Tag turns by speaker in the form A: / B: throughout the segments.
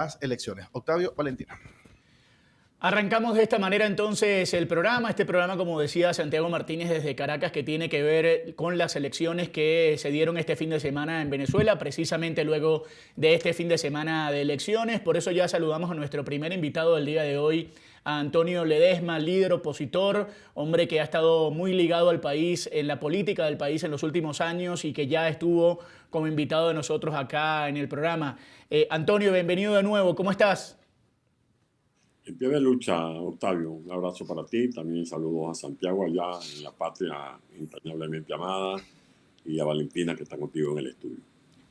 A: las elecciones. Octavio, Valentina.
B: Arrancamos de esta manera entonces el programa, como decía Santiago Martínez desde Caracas, que tiene que ver con las elecciones que se dieron este fin de semana en Venezuela, precisamente luego de este fin de semana de elecciones. Por eso ya saludamos a nuestro primer invitado del día de hoy, a Antonio Ledesma, líder opositor, hombre que ha estado muy ligado al país, en la política del país en los últimos años y que ya estuvo como invitado de nosotros acá en el programa. Antonio, bienvenido de nuevo, ¿cómo estás?
C: En pie de lucha, Octavio, un abrazo para ti, también saludos a Santiago allá en la patria entrañablemente amada y a Valentina que está contigo en el estudio.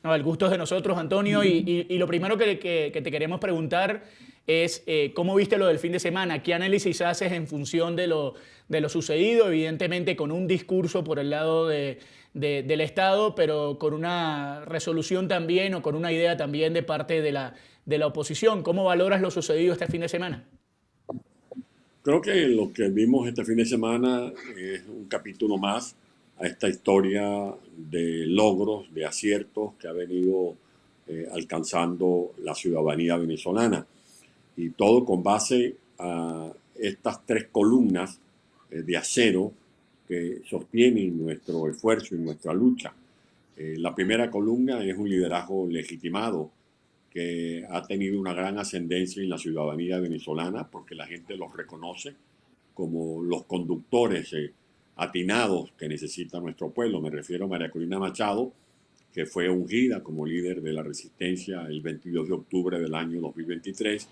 B: No, el gusto es de nosotros, Antonio, y lo primero que te queremos preguntar es ¿cómo viste lo del fin de semana? ¿Qué análisis haces en función de lo sucedido? Evidentemente con un discurso por el lado del Estado, pero con una resolución también o con una idea también de parte de la oposición. ¿Cómo valoras lo sucedido este fin de semana?
C: Creo que lo que vimos este fin de semana es un capítulo más a esta historia de logros, de aciertos que ha venido alcanzando la ciudadanía venezolana. Y todo con base a estas tres columnas de acero que sostienen nuestro esfuerzo y nuestra lucha. La primera columna es un liderazgo legitimado que ha tenido una gran ascendencia en la ciudadanía venezolana porque la gente los reconoce como los conductores atinados que necesita nuestro pueblo. Me refiero a María Corina Machado, que fue ungida como líder de la resistencia el 22 de octubre del año 2023,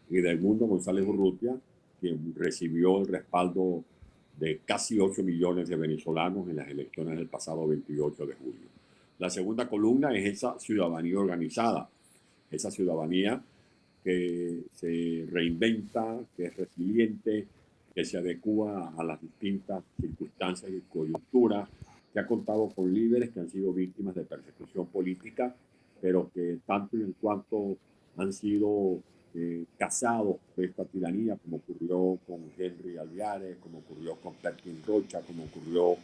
C: y de Edmundo González Urrutia, quien recibió el respaldo de casi 8 millones de venezolanos en las elecciones del pasado 28 de julio. La segunda columna es esa ciudadanía organizada, esa ciudadanía que se reinventa, que es resiliente, que se adecúa a las distintas circunstancias y coyunturas, que ha contado con líderes que han sido víctimas de persecución política, pero que tanto y en cuanto han sido casados de esta tiranía, como ocurrió con Henry Alviares, como ocurrió con Perkin Rocha, como ocurrió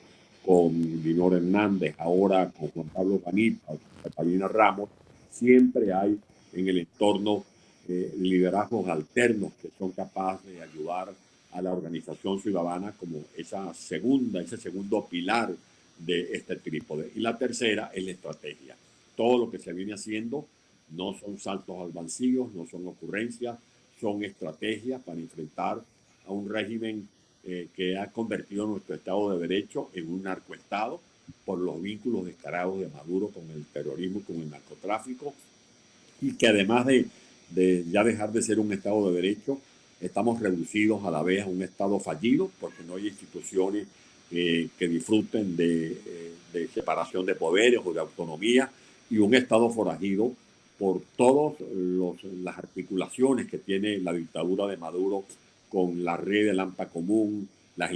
C: con Dinor Hernández, ahora con Juan Pablo Panita, con Catalina Ramos, siempre hay en el entorno liderazgos alternos que son capaces de ayudar a la organización ciudadana como ese segundo pilar de este trípode. Y la tercera es la estrategia. Todo lo que se viene haciendo no son saltos al vacío, no son ocurrencias, son estrategias para enfrentar a un régimen que ha convertido nuestro Estado de Derecho en un narcoestado por los vínculos descarados de Maduro con el terrorismo y con el narcotráfico, y que además de ya dejar de ser un Estado de Derecho, estamos reducidos a la vez a un Estado fallido, porque no hay instituciones que disfruten de separación de poderes o de autonomía, y un Estado forajido por todas las articulaciones que tiene la dictadura de Maduro con la red del AMPA común, la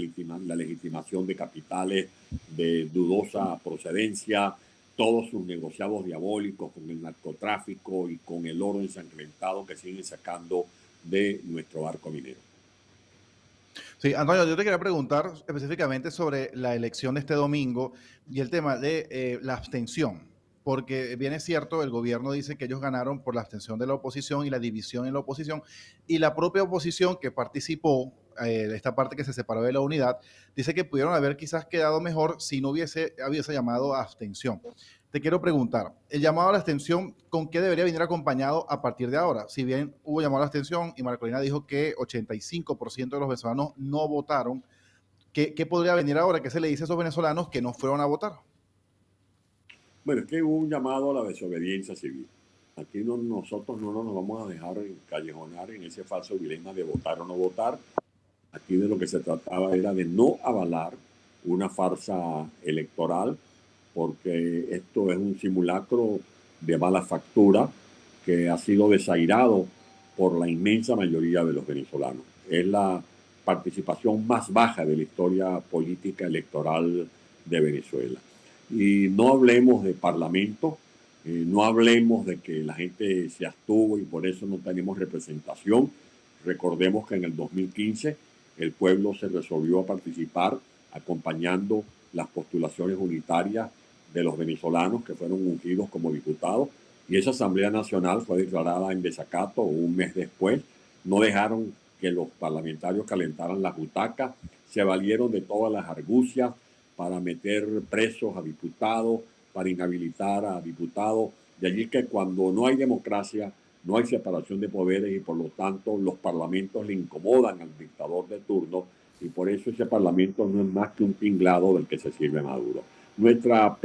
C: legitimación de capitales de dudosa procedencia, todos sus negociados diabólicos con el narcotráfico y con el oro ensangrentado que siguen sacando de nuestro barco minero.
A: Sí, Antonio, yo te quería preguntar específicamente sobre la elección de este domingo y el tema de la abstención, porque bien es cierto, el gobierno dice que ellos ganaron por la abstención de la oposición y la división en la oposición, y la propia oposición que participó, esta parte que se separó de la unidad, dice que pudieron haber quizás quedado mejor si no hubiese llamado a abstención. Te quiero preguntar, el llamado a la abstención, ¿con qué debería venir acompañado a partir de ahora? Si bien hubo llamado a la abstención y María Corina dijo que 85% de los venezolanos no votaron, ¿qué podría venir ahora? ¿Qué se le dice a esos venezolanos que no fueron a votar?
C: Bueno, es que hubo un llamado a la desobediencia civil. Aquí nosotros no nos vamos a dejar encallejonar en ese falso dilema de votar o no votar. Aquí de lo que se trataba era de no avalar una farsa electoral, porque esto es un simulacro de mala factura que ha sido desairado por la inmensa mayoría de los venezolanos. Es la participación más baja de la historia política electoral de Venezuela. Y no hablemos de parlamento, no hablemos de que la gente se abstuvo y por eso no tenemos representación. Recordemos que en el 2015 el pueblo se resolvió a participar acompañando las postulaciones unitarias de los venezolanos que fueron ungidos como diputados, Y esa Asamblea Nacional fue declarada en desacato un mes después. No dejaron que los parlamentarios calentaran las butacas, se valieron de todas las argucias para meter presos a diputados, para inhabilitar a diputados. De allí que cuando no hay democracia, no hay separación de poderes y por lo tanto los parlamentos le incomodan al dictador de turno y por eso ese parlamento no es más que un tinglado del que se sirve Maduro. Nuestra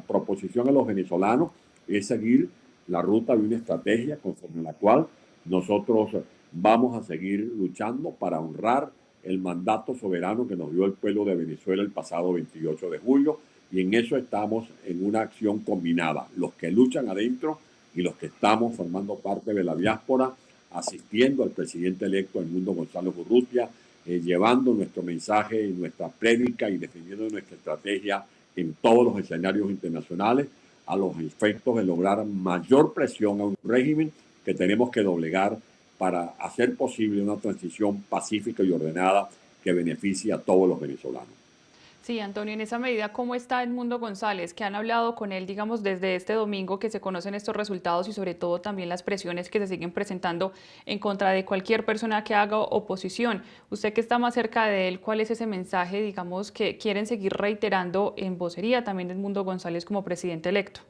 C: proposición a los venezolanos es seguir la ruta de una estrategia conforme la cual nosotros vamos a seguir luchando para honrar el mandato soberano que nos dio el pueblo de Venezuela el pasado 28 de julio y en eso estamos en una acción combinada, los que luchan adentro y los que estamos formando parte de la diáspora, asistiendo al presidente electo Edmundo González Urrutia, llevando nuestro mensaje, nuestra prédica y defendiendo nuestra estrategia en todos los escenarios internacionales a los efectos de lograr mayor presión a un régimen que tenemos que doblegar para hacer posible una transición pacífica y ordenada que beneficie a todos los venezolanos.
D: Sí, Antonio, en esa medida, ¿cómo está Edmundo González? ¿Que han hablado con él, digamos, desde este domingo que se conocen estos resultados y sobre todo también las presiones que se siguen presentando en contra de cualquier persona que haga oposición? Usted que está más cerca de él, ¿cuál es ese mensaje, digamos, que quieren seguir reiterando en vocería también Edmundo González como presidente electo?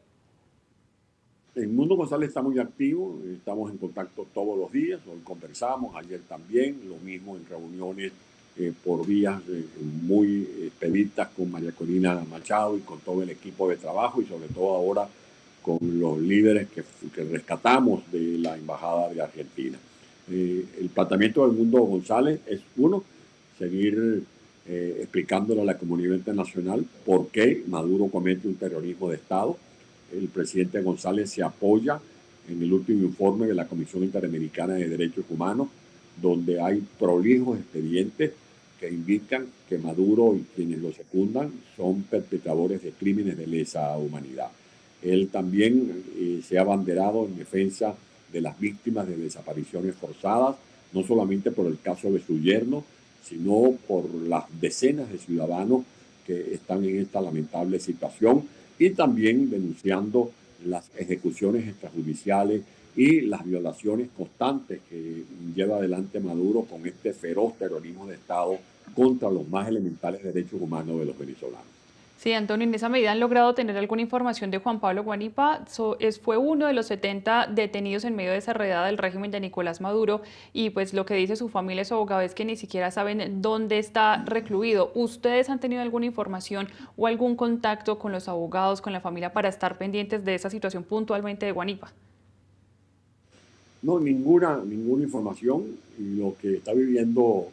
C: Edmundo González está muy activo, estamos en contacto todos los días, hoy conversamos, ayer también, lo mismo en reuniones por vías muy expeditas con María Corina Machado y con todo el equipo de trabajo y sobre todo ahora con los líderes que rescatamos de la Embajada de Argentina. El planteamiento de Edmundo González es uno, seguir explicándole a la comunidad internacional por qué Maduro comete un terrorismo de Estado. El presidente González se apoya en el último informe de la Comisión Interamericana de Derechos Humanos, donde hay prolijos expedientes que indican que Maduro y quienes lo secundan son perpetradores de crímenes de lesa humanidad. Él también se ha abanderado en defensa de las víctimas de desapariciones forzadas, no solamente por el caso de su yerno, sino por las decenas de ciudadanos que están en esta lamentable situación y también denunciando las ejecuciones extrajudiciales y las violaciones constantes que lleva adelante Maduro con este feroz terrorismo de Estado contra los más elementales derechos humanos de los venezolanos.
D: Sí, Antonio, en esa medida han logrado tener alguna información de Juan Pablo Guanipa. Fue uno de los 70 detenidos en medio de esa redada del régimen de Nicolás Maduro y pues lo que dice su familia y su abogado es que ni siquiera saben dónde está recluido. ¿Ustedes han tenido alguna información o algún contacto con los abogados, con la familia para estar pendientes de esa situación puntualmente de Guanipa?
C: No, ninguna información. Y lo que está viviendo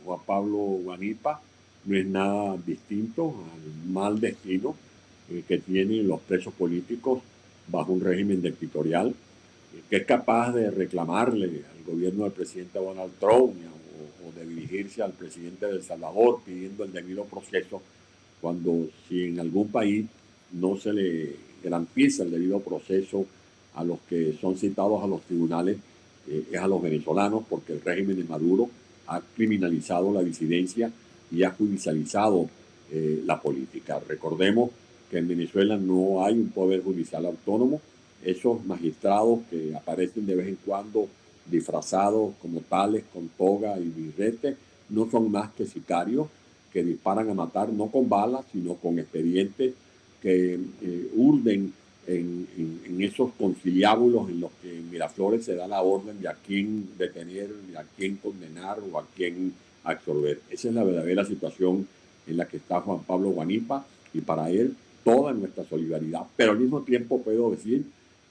C: Juan Pablo Guanipa no es nada distinto al mal destino que tienen los presos políticos bajo un régimen dictatorial, que es capaz de reclamarle al gobierno del presidente Donald Trump o de dirigirse al presidente de El Salvador pidiendo el debido proceso, cuando si en algún país no se le garantiza el debido proceso a los que son citados a los tribunales, es a los venezolanos, porque el régimen de Maduro ha criminalizado la disidencia y ha judicializado la política. Recordemos que en Venezuela no hay un poder judicial autónomo. Esos magistrados que aparecen de vez en cuando disfrazados como tales, con toga y birrete, no son más que sicarios que disparan a matar, no con balas, sino con expedientes que urden en esos conciliábulos en los que en Miraflores se da la orden de a quién detener, de a quién condenar o a quién absorber. Esa es la verdadera situación en la que está Juan Pablo Guanipa y para él toda nuestra solidaridad. Pero al mismo tiempo puedo decir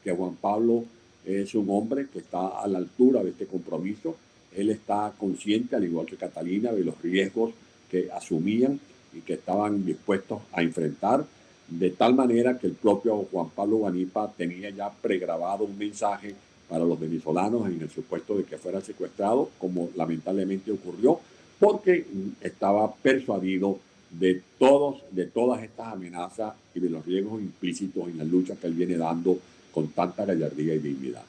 C: que Juan Pablo es un hombre que está a la altura de este compromiso. Él está consciente, al igual que Catalina, de los riesgos que asumían y que estaban dispuestos a enfrentar, de tal manera que el propio Juan Pablo Guanipa tenía ya pregrabado un mensaje para los venezolanos en el supuesto de que fuera secuestrado, como lamentablemente ocurrió, porque estaba persuadido de todas estas amenazas y de los riesgos implícitos en la lucha que él viene dando con tanta gallardía y dignidad.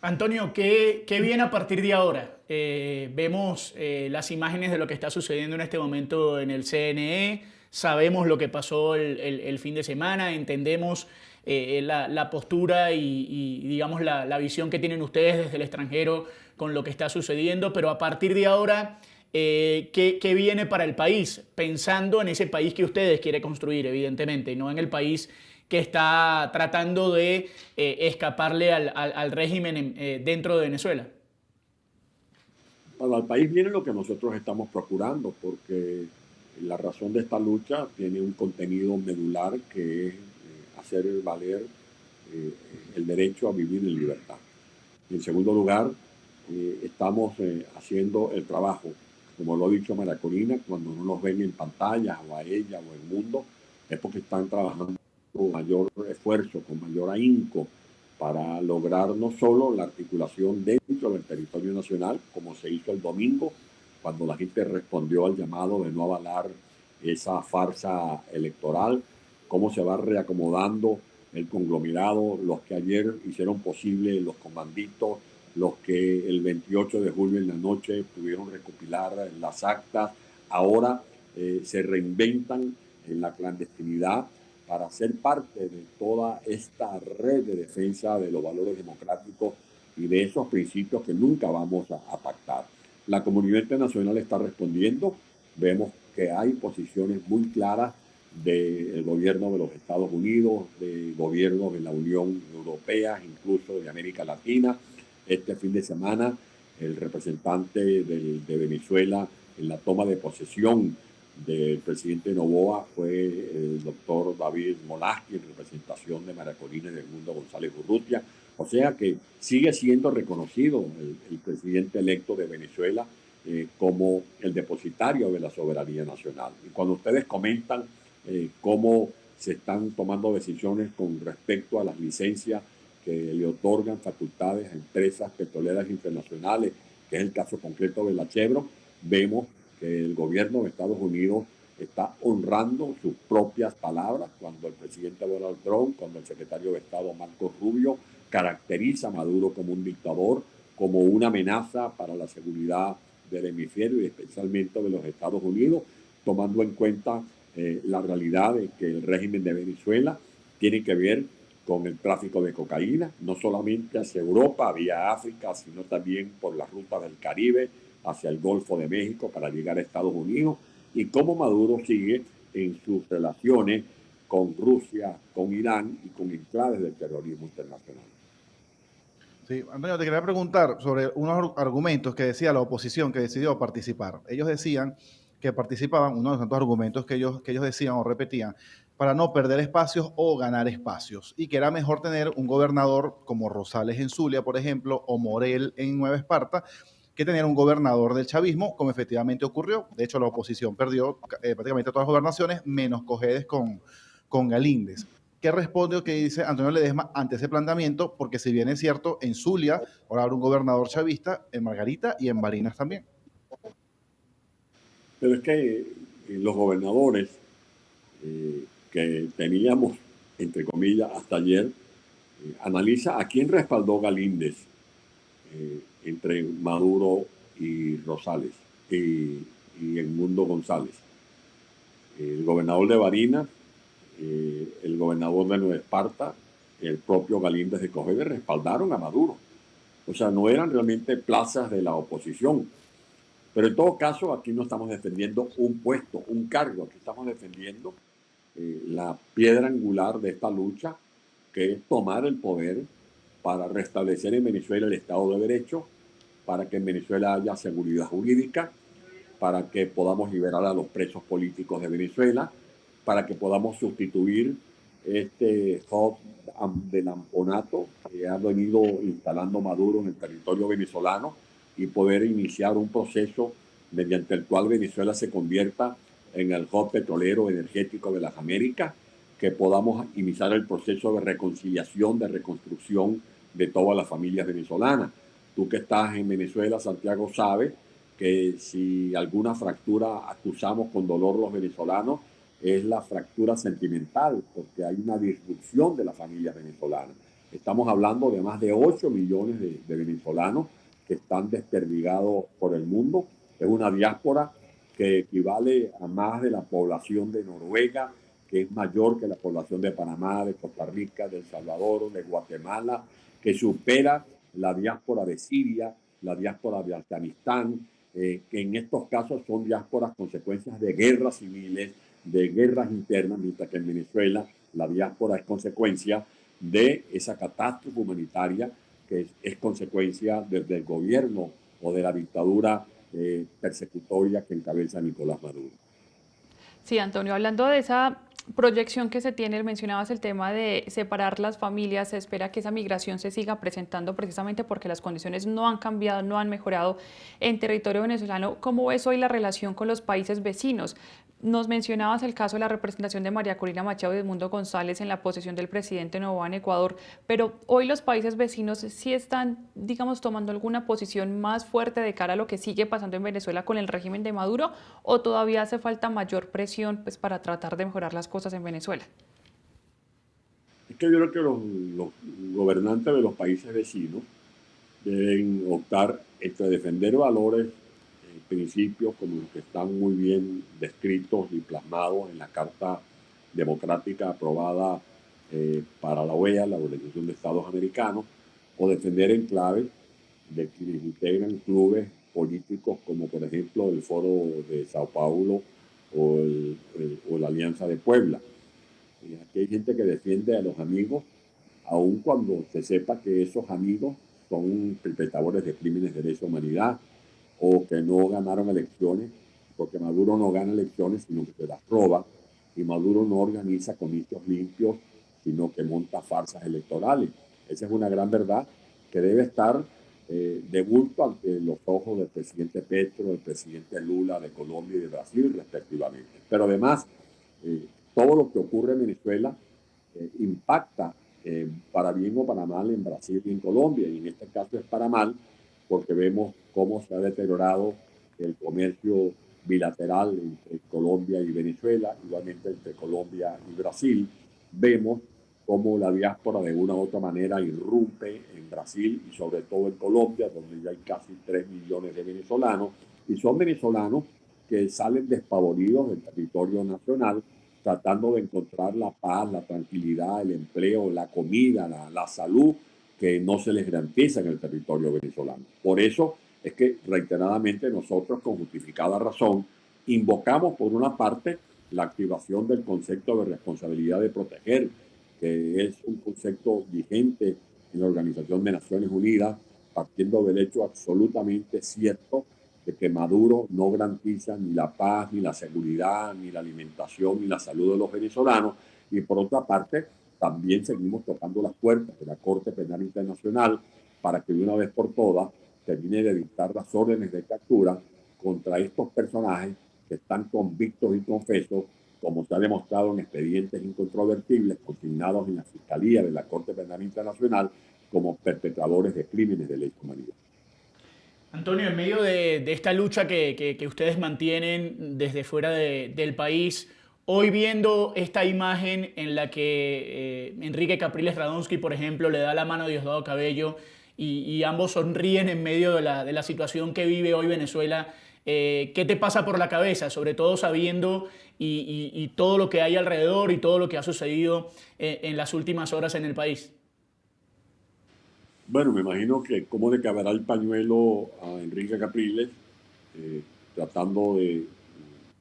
B: Antonio, ¿qué viene a partir de ahora? Vemos las imágenes de lo que está sucediendo en este momento en el CNE, sabemos lo que pasó el fin de semana, entendemos la postura y, digamos, la visión que tienen ustedes desde el extranjero con lo que está sucediendo, pero a partir de ahora, ¿qué viene para el país? Pensando en ese país que ustedes quieren construir, evidentemente, y no en el país que está tratando de escaparle al régimen dentro de Venezuela.
C: Para el país viene lo que nosotros estamos procurando, porque la razón de esta lucha tiene un contenido medular que es hacer valer el derecho a vivir en libertad. Y en segundo lugar, estamos haciendo el trabajo, como lo ha dicho María Corina, cuando no nos ven en pantalla, o a ella o el mundo, es porque están trabajando con mayor esfuerzo, con mayor ahínco, para lograr no solo la articulación dentro del territorio nacional, como se hizo el domingo, cuando la gente respondió al llamado de no avalar esa farsa electoral, cómo se va reacomodando el conglomerado, los que ayer hicieron posible los comanditos, los que el 28 de julio en la noche pudieron recopilar las actas, ahora se reinventan en la clandestinidad para ser parte de toda esta red de defensa de los valores democráticos y de esos principios que nunca vamos a pactar. La comunidad internacional está respondiendo, vemos que hay posiciones muy claras del gobierno de los Estados Unidos, de gobiernos de la Unión Europea, incluso de América Latina. Este fin de semana, el representante de Venezuela en la toma de posesión del presidente Noboa fue el doctor David Molaski, en representación de María Corina y del Mundo González Urrutia. O sea que sigue siendo reconocido el presidente electo de Venezuela como el depositario de la soberanía nacional. Y cuando ustedes comentan cómo se están tomando decisiones con respecto a las licencias que le otorgan facultades a empresas petroleras internacionales, que es el caso concreto de la Chevron, vemos que el gobierno de Estados Unidos está honrando sus propias palabras cuando el presidente Donald Trump, cuando el secretario de Estado Marco Rubio caracteriza a Maduro como un dictador, como una amenaza para la seguridad del hemisferio y especialmente de los Estados Unidos, tomando en cuenta la realidad de que el régimen de Venezuela tiene que ver con el tráfico de cocaína, no solamente hacia Europa, vía África, sino también por las rutas del Caribe, hacia el Golfo de México para llegar a Estados Unidos, y cómo Maduro sigue en sus relaciones con Rusia, con Irán y con enclaves del terrorismo internacional.
A: Sí, Antonio, te quería preguntar sobre unos argumentos que decía la oposición que decidió participar. Ellos decían que participaban, uno de los tantos argumentos que ellos decían o repetían, para no perder espacios o ganar espacios, y que era mejor tener un gobernador como Rosales en Zulia, por ejemplo, o Morel en Nueva Esparta, que tener un gobernador del chavismo, como efectivamente ocurrió. De hecho, la oposición perdió prácticamente todas las gobernaciones, menos Cojedes con Galíndez. ¿Qué responde o qué dice Antonio Ledesma ante ese planteamiento? Porque si bien es cierto, en Zulia ahora habrá un gobernador chavista, en Margarita y en Barinas también.
C: Pero es que los gobernadores que teníamos, entre comillas, hasta ayer, analiza a quién respaldó Galíndez entre Maduro y Rosales y Edmundo González. El gobernador de Barinas, el gobernador de Nueva Esparta, el propio Galíndez de Cojedes respaldaron a Maduro. O sea, no eran realmente plazas de la oposición. Pero en todo caso, aquí no estamos defendiendo un puesto, un cargo. Aquí estamos defendiendo la piedra angular de esta lucha, que es tomar el poder para restablecer en Venezuela el Estado de Derecho, para que en Venezuela haya seguridad jurídica, para que podamos liberar a los presos políticos de Venezuela, para que podamos sustituir este hub del amponato que ha venido instalando Maduro en el territorio venezolano y poder iniciar un proceso mediante el cual Venezuela se convierta en el hub petrolero energético de las Américas, que podamos iniciar el proceso de reconciliación, de reconstrucción de todas las familias venezolanas. Tú que estás en Venezuela, Santiago, sabes que si alguna fractura acusamos con dolor los venezolanos, es la fractura sentimental, porque hay una disrupción de las familias venezolanas. Estamos hablando de más de 8 millones de venezolanos que están desperdigados por el mundo. Es una diáspora que equivale a más de la población de Noruega, que es mayor que la población de Panamá, de Costa Rica, de El Salvador, de Guatemala, que supera la diáspora de Siria, la diáspora de Afganistán, que en estos casos son diásporas consecuencias de guerras civiles, de guerras internas, mientras que en Venezuela la diáspora es consecuencia de esa catástrofe humanitaria que es consecuencia del gobierno o de la dictadura persecutoria que encabeza Nicolás Maduro.
D: Sí, Antonio, hablando de esa proyección que se tiene, mencionabas el tema de separar las familias, se espera que esa migración se siga presentando precisamente porque las condiciones no han cambiado, no han mejorado en territorio venezolano. ¿Cómo ves hoy la relación con los países vecinos? Nos mencionabas el caso de la representación de María Corina Machado y Edmundo González en la posesión del presidente Noboa en Ecuador, pero hoy los países vecinos sí están, digamos, tomando alguna posición más fuerte de cara a lo que sigue pasando en Venezuela con el régimen de Maduro, o todavía hace falta mayor presión pues, para tratar de mejorar las cosas en Venezuela.
C: Es que yo creo que los gobernantes de los países vecinos deben optar entre defender valores, principios como los que están muy bien descritos y plasmados en la Carta Democrática aprobada para la OEA, la Organización de Estados Americanos, o defender enclaves de quienes integran clubes políticos como por ejemplo el Foro de Sao Paulo o la Alianza de Puebla. Aquí hay gente que defiende a los amigos, aun cuando se sepa que esos amigos son perpetradores de crímenes de lesa humanidad o que no ganaron elecciones, porque Maduro no gana elecciones, sino que se las roba, y Maduro no organiza comicios limpios, sino que monta farsas electorales. Esa es una gran verdad que debe estar de bulto ante los ojos del presidente Petro, del presidente Lula de Colombia y de Brasil, respectivamente. Pero además, todo lo que ocurre en Venezuela impacta para bien o para mal en Brasil y en Colombia, y en este caso es para mal, porque vemos cómo se ha deteriorado el comercio bilateral entre Colombia y Venezuela, igualmente entre Colombia y Brasil. Vemos cómo la diáspora de una u otra manera irrumpe en Brasil y sobre todo en Colombia, donde ya hay casi 3 millones de venezolanos, y son venezolanos que salen despavoridos del territorio nacional, tratando de encontrar la paz, la tranquilidad, el empleo, la comida, la salud, que no se les garantiza en el territorio venezolano. Por eso es que reiteradamente nosotros, con justificada razón, invocamos por una parte la activación del concepto de responsabilidad de proteger, que es un concepto vigente en la Organización de Naciones Unidas, partiendo del hecho absolutamente cierto de que Maduro no garantiza ni la paz, ni la seguridad, ni la alimentación, ni la salud de los venezolanos. Y por otra parte, también seguimos tocando las puertas de la Corte Penal Internacional para que de una vez por todas termine de dictar las órdenes de captura contra estos personajes que están convictos y confesos, como se ha demostrado en expedientes incontrovertibles consignados en la Fiscalía de la Corte Penal Internacional como perpetradores de crímenes de lesa humanidad.
B: Antonio, en medio de esta lucha que ustedes mantienen desde fuera del país, hoy viendo esta imagen en la que Enrique Capriles Radonsky, por ejemplo, le da la mano a Diosdado Cabello y ambos sonríen en medio de la situación que vive hoy Venezuela, ¿qué te pasa por la cabeza? Sobre todo sabiendo y todo lo que hay alrededor y todo lo que ha sucedido en las últimas horas en el país.
C: Bueno, me imagino que cómo le caberá el pañuelo a Enrique Capriles, tratando de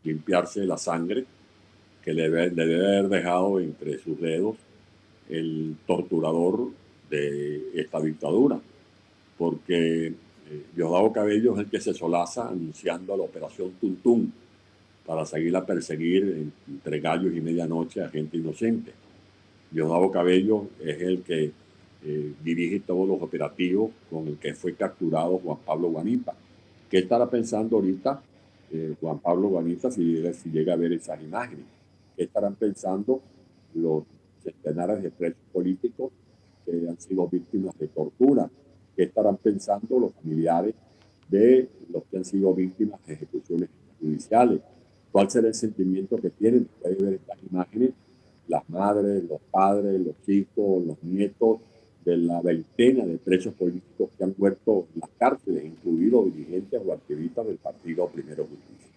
C: limpiarse la sangre que le debe haber dejado entre sus dedos el torturador de esta dictadura, porque Diosdado Cabello es el que se solaza anunciando la operación Tuntún para seguir a perseguir entre gallos y medianoche a gente inocente. Diosdado Cabello es el que dirige todos los operativos con el que fue capturado Juan Pablo Guanipa. ¿Qué estará pensando ahorita Juan Pablo Guanipa si llega a ver esas imágenes? ¿Qué estarán pensando los centenares de presos políticos que han sido víctimas de tortura? ¿Qué estarán pensando los familiares de los que han sido víctimas de ejecuciones judiciales? ¿Cuál será el sentimiento que tienen después de ver estas imágenes las madres, los padres, los hijos, los nietos de la veintena de presos políticos que han muerto en las cárceles, incluidos dirigentes o activistas del partido Primero Justicia?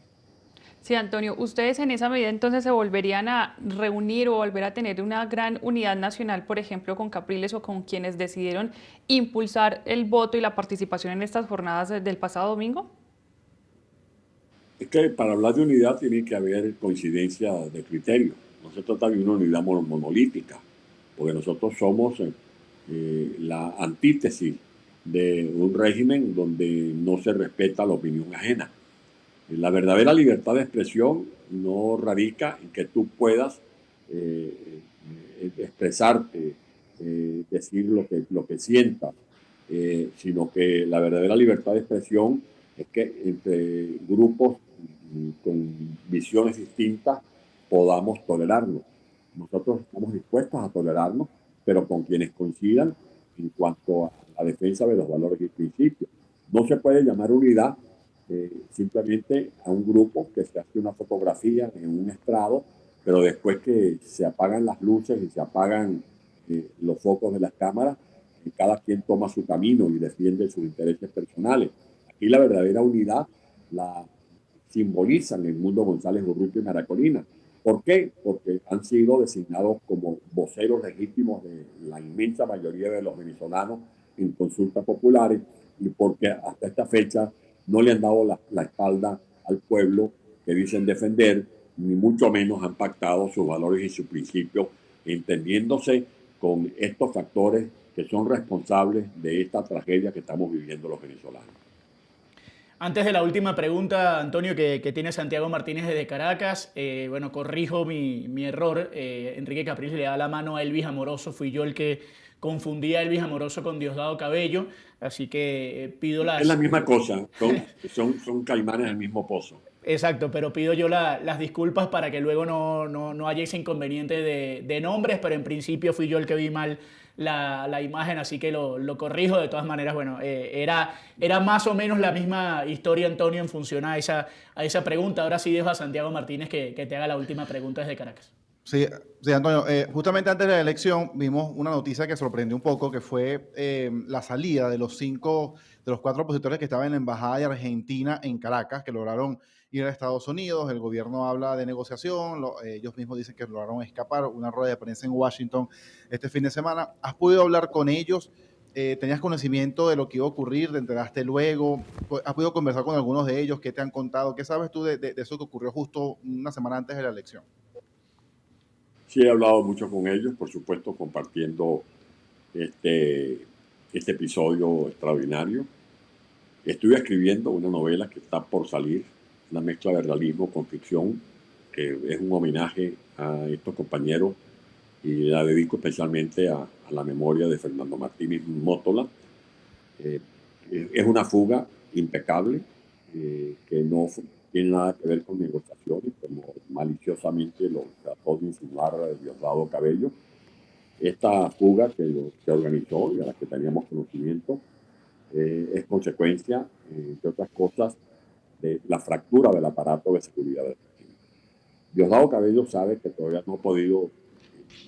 D: Sí, Antonio, ¿ustedes en esa medida entonces se volverían a reunir o volver a tener una gran unidad nacional, por ejemplo, con Capriles o con quienes decidieron impulsar el voto y la participación en estas jornadas del pasado domingo?
C: Es que para hablar de unidad tiene que haber coincidencia de criterio. No se trata de una unidad monolítica, porque nosotros somos la antítesis de un régimen donde no se respeta la opinión ajena. La verdadera libertad de expresión no radica en que tú puedas expresarte, decir lo que sientas, sino que la verdadera libertad de expresión es que entre grupos con visiones distintas podamos tolerarnos. Nosotros estamos dispuestos a tolerarnos, pero con quienes coincidan en cuanto a la defensa de los valores y principios. No se puede llamar unidad simplemente a un grupo que se hace una fotografía en un estrado, pero después que se apagan las luces y se apagan los focos de las cámaras, cada quien toma su camino y defiende sus intereses personales. Aquí la verdadera unidad la simbolizan el Mundo González Urrutia y Maracolina. ¿Por qué? Porque han sido designados como voceros legítimos de la inmensa mayoría de los venezolanos en consultas populares y porque hasta esta fecha no le han dado la espalda al pueblo que dicen defender, ni mucho menos han pactado sus valores y sus principios, entendiéndose con estos factores que son responsables de esta tragedia que estamos viviendo los venezolanos.
B: Antes de la última pregunta, Antonio, que tiene Santiago Martínez desde Caracas, bueno, corrijo mi error. Enrique Capriles le da la mano a Elvis Amoroso. Fui yo el que confundí a Elvis Amoroso con Diosdado Cabello. Así que pido
C: Es la
B: las...
C: misma cosa, son caimanes del mismo pozo.
B: Exacto, pero pido yo las disculpas para que luego no haya ese inconveniente de nombres, pero en principio fui yo el que vi mal la imagen, así que lo corrijo. De todas maneras, bueno, era más o menos la misma historia, Antonio, en función a esa pregunta. Ahora sí dejo a Santiago Martínez que te haga la última pregunta desde Caracas.
A: Sí, sí, Antonio, justamente antes de la elección vimos una noticia que sorprendió un poco, que fue la salida de los 4 opositores que estaban en la embajada de Argentina en Caracas, que lograron ir a Estados Unidos. El gobierno habla de negociación, ellos mismos dicen que lograron escapar. Una rueda de prensa en Washington este fin de semana. ¿Has podido hablar con ellos? ¿Tenías conocimiento de lo que iba a ocurrir? ¿Te enteraste luego? ¿Has podido conversar con algunos de ellos? ¿Qué te han contado? ¿Qué sabes tú de eso que ocurrió justo una semana antes de la elección?
C: Sí, he hablado mucho con ellos, por supuesto, compartiendo este, este episodio extraordinario. Estuve escribiendo una novela que está por salir, una mezcla de realismo con ficción, que es un homenaje a estos compañeros y la dedico especialmente a la memoria de Fernando Martínez Mótola. Eh, es una fuga impecable, que no tiene nada que ver con negociaciones, como maliciosamente lo trató de insinuar Diosdado Cabello. Esta fuga que se organizó y a la que teníamos conocimiento es consecuencia, entre otras cosas, de la fractura del aparato de seguridad del régimen. Diosdado Cabello sabe que todavía no ha podido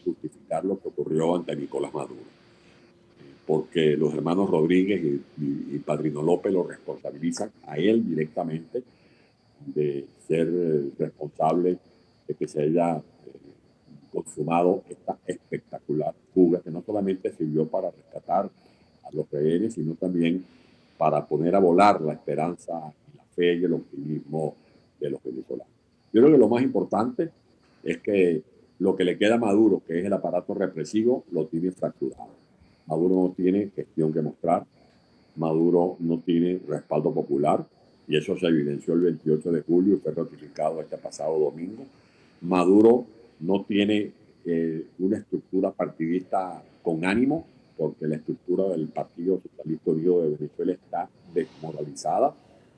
C: justificar lo que ocurrió ante Nicolás Maduro, porque los hermanos Rodríguez y Padrino López lo responsabilizan a él directamente de ser responsable de que se haya consumado esta espectacular fuga, que no solamente sirvió para rescatar a los rehenes, sino también para poner a volar la esperanza, la fe y el optimismo de los venezolanos. Yo creo que lo más importante es que lo que le queda a Maduro, que es el aparato represivo, lo tiene fracturado. Maduro no tiene gestión que mostrar, Maduro no tiene respaldo popular, y eso se evidenció el 28 de julio y fue ratificado este pasado domingo. Maduro no tiene una estructura partidista con ánimo, porque la estructura del Partido Socialista Unido de Venezuela está desmoralizada,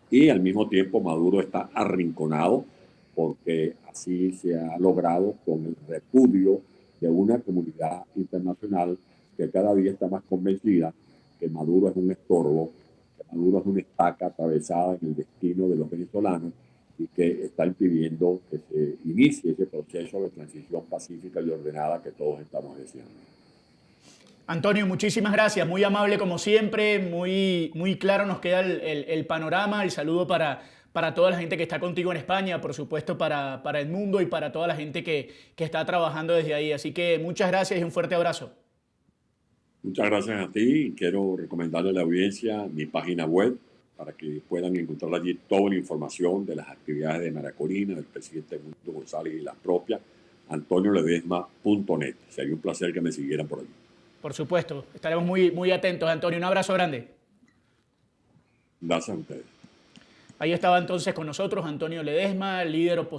C: y al mismo tiempo Maduro está arrinconado, porque así se ha logrado con el repudio de una comunidad internacional que cada día está más convencida que Maduro es un estorbo, que Maduro es una estaca atravesada en el destino de los venezolanos y que está impidiendo que se inicie ese proceso de transición pacífica y ordenada que todos estamos deseando.
B: Antonio, muchísimas gracias, muy amable como siempre, muy claro nos queda el panorama, el saludo para toda la gente que está contigo en España, por supuesto para el mundo y para toda la gente que está trabajando desde ahí. Así que muchas gracias y un fuerte abrazo.
C: Muchas gracias a ti. Quiero recomendarle a la audiencia mi página web para que puedan encontrar allí toda la información de las actividades de María Corina, del presidente Mundo González y las propias, antonioledesma.net. Sería un placer que me siguieran por allí.
B: Por supuesto, estaremos muy atentos, Antonio. Un abrazo grande.
C: Gracias a ustedes.
B: Ahí estaba entonces con nosotros Antonio Ledesma, líder opositor.